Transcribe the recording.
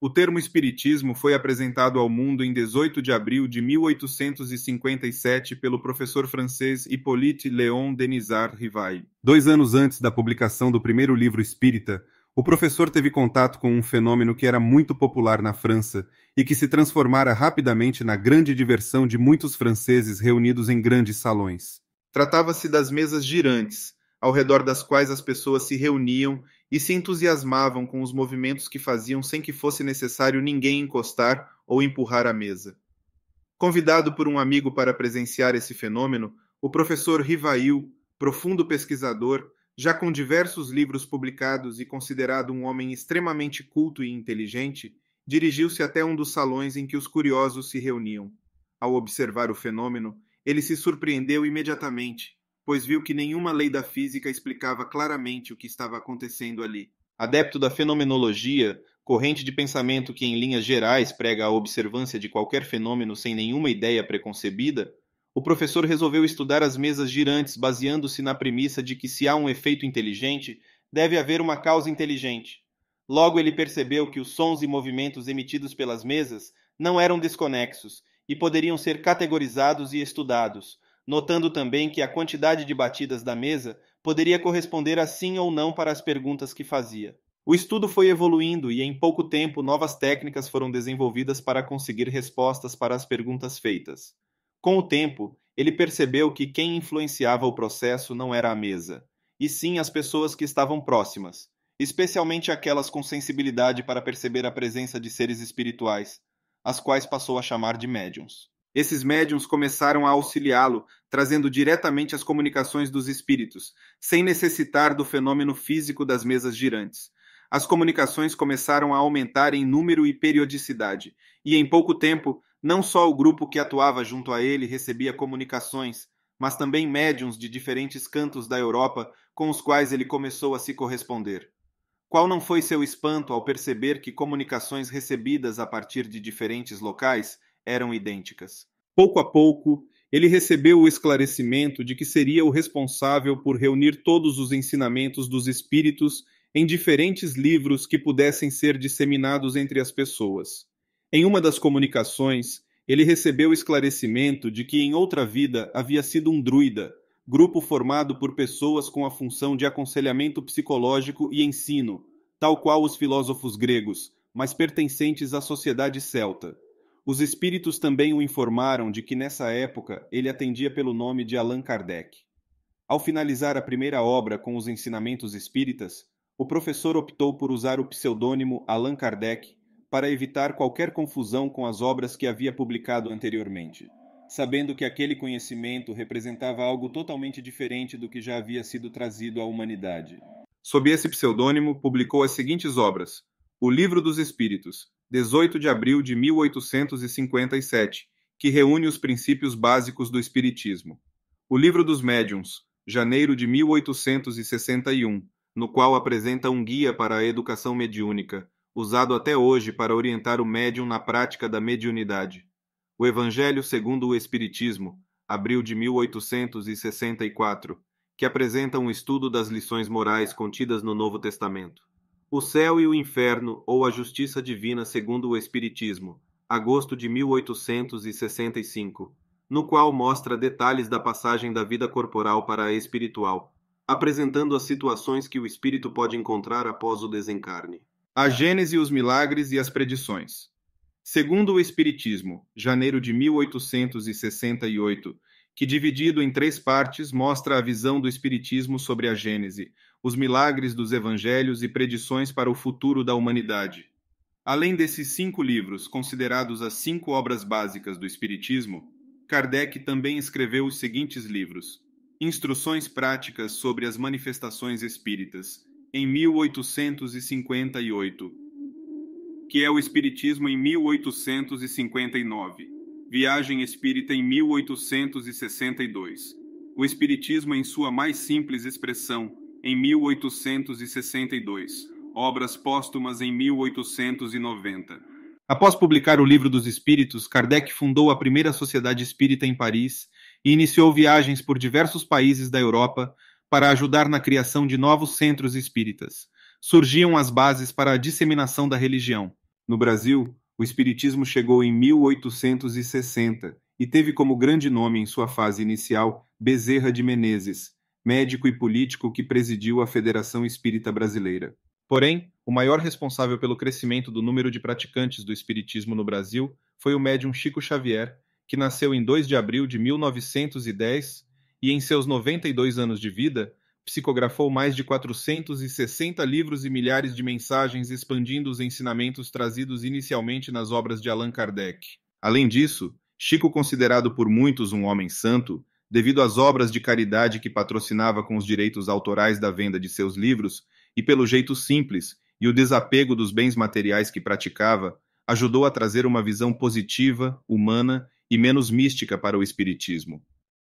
O termo espiritismo foi apresentado ao mundo em 18 de abril de 1857 pelo professor francês Hippolyte Léon Denisard Rivail. 2 anos antes da publicação do primeiro livro espírita, o professor teve contato com um fenômeno que era muito popular na França e que se transformara rapidamente na grande diversão de muitos franceses reunidos em grandes salões. Tratava-se das mesas girantes, ao redor das quais as pessoas se reuniam e se entusiasmavam com os movimentos que faziam sem que fosse necessário ninguém encostar ou empurrar a mesa. Convidado por um amigo para presenciar esse fenômeno, o professor Rivail, profundo pesquisador, já com diversos livros publicados e considerado um homem extremamente culto e inteligente, dirigiu-se até um dos salões em que os curiosos se reuniam. Ao observar o fenômeno, ele se surpreendeu imediatamente, pois viu que nenhuma lei da física explicava claramente o que estava acontecendo ali. Adepto da fenomenologia, corrente de pensamento que em linhas gerais prega a observância de qualquer fenômeno sem nenhuma ideia preconcebida, o professor resolveu estudar as mesas girantes baseando-se na premissa de que se há um efeito inteligente, deve haver uma causa inteligente. Logo ele percebeu que os sons e movimentos emitidos pelas mesas não eram desconexos e poderiam ser categorizados e estudados, notando também que a quantidade de batidas da mesa poderia corresponder a sim ou não para as perguntas que fazia. O estudo foi evoluindo e em pouco tempo novas técnicas foram desenvolvidas para conseguir respostas para as perguntas feitas. Com o tempo, ele percebeu que quem influenciava o processo não era a mesa, e sim as pessoas que estavam próximas, especialmente aquelas com sensibilidade para perceber a presença de seres espirituais, as quais passou a chamar de médiuns. Esses médiuns começaram a auxiliá-lo, trazendo diretamente as comunicações dos espíritos, sem necessitar do fenômeno físico das mesas girantes. As comunicações começaram a aumentar em número e periodicidade, e em pouco tempo, não só o grupo que atuava junto a ele recebia comunicações, mas também médiuns de diferentes cantos da Europa com os quais ele começou a se corresponder. Qual não foi seu espanto ao perceber que comunicações recebidas a partir de diferentes locais eram idênticas? Pouco a pouco, ele recebeu o esclarecimento de que seria o responsável por reunir todos os ensinamentos dos espíritos em diferentes livros que pudessem ser disseminados entre as pessoas. Em uma das comunicações, ele recebeu o esclarecimento de que em outra vida havia sido um druida, grupo formado por pessoas com a função de aconselhamento psicológico e ensino, tal qual os filósofos gregos, mas pertencentes à sociedade celta. Os espíritos também o informaram de que nessa época ele atendia pelo nome de Allan Kardec. Ao finalizar a primeira obra com os ensinamentos espíritas, o professor optou por usar o pseudônimo Allan Kardec para evitar qualquer confusão com as obras que havia publicado anteriormente, sabendo que aquele conhecimento representava algo totalmente diferente do que já havia sido trazido à humanidade. Sob esse pseudônimo, publicou as seguintes obras: O Livro dos Espíritos, 18 de abril de 1857, que reúne os princípios básicos do Espiritismo. O Livro dos Médiuns, janeiro de 1861, no qual apresenta um guia para a educação mediúnica, usado até hoje para orientar o médium na prática da mediunidade. O Evangelho segundo o Espiritismo, abril de 1864, que apresenta um estudo das lições morais contidas no Novo Testamento. O Céu e o Inferno, ou a Justiça Divina segundo o Espiritismo, agosto de 1865, no qual mostra detalhes da passagem da vida corporal para a espiritual, apresentando as situações que o espírito pode encontrar após o desencarne. A Gênese, os Milagres e as Predições. Segundo o Espiritismo, janeiro de 1868, que dividido em 3 partes mostra a visão do Espiritismo sobre a Gênese, os milagres dos Evangelhos e predições para o futuro da humanidade. Além desses 5 livros, considerados as 5 obras básicas do Espiritismo, Kardec também escreveu os seguintes livros: Instruções Práticas sobre as Manifestações Espíritas, em 1858, que é o Espiritismo em 1859, Viagem Espírita em 1862, o Espiritismo em sua mais simples expressão, em 1862, Obras Póstumas em 1890. Após publicar o Livro dos Espíritos, Kardec fundou a primeira Sociedade Espírita em Paris e iniciou viagens por diversos países da Europa para ajudar na criação de novos centros espíritas. Surgiam as bases para a disseminação da religião. No Brasil, o espiritismo chegou em 1860 e teve como grande nome em sua fase inicial Bezerra de Menezes, médico e político que presidiu a Federação Espírita Brasileira. Porém, o maior responsável pelo crescimento do número de praticantes do espiritismo no Brasil foi o médium Chico Xavier, que nasceu em 2 de abril de 1910 e, em seus 92 anos de vida, psicografou mais de 460 livros e milhares de mensagens expandindo os ensinamentos trazidos inicialmente nas obras de Allan Kardec. Além disso, Chico, considerado por muitos um homem santo, devido às obras de caridade que patrocinava com os direitos autorais da venda de seus livros e pelo jeito simples e o desapego dos bens materiais que praticava, ajudou a trazer uma visão positiva, humana e menos mística para o espiritismo.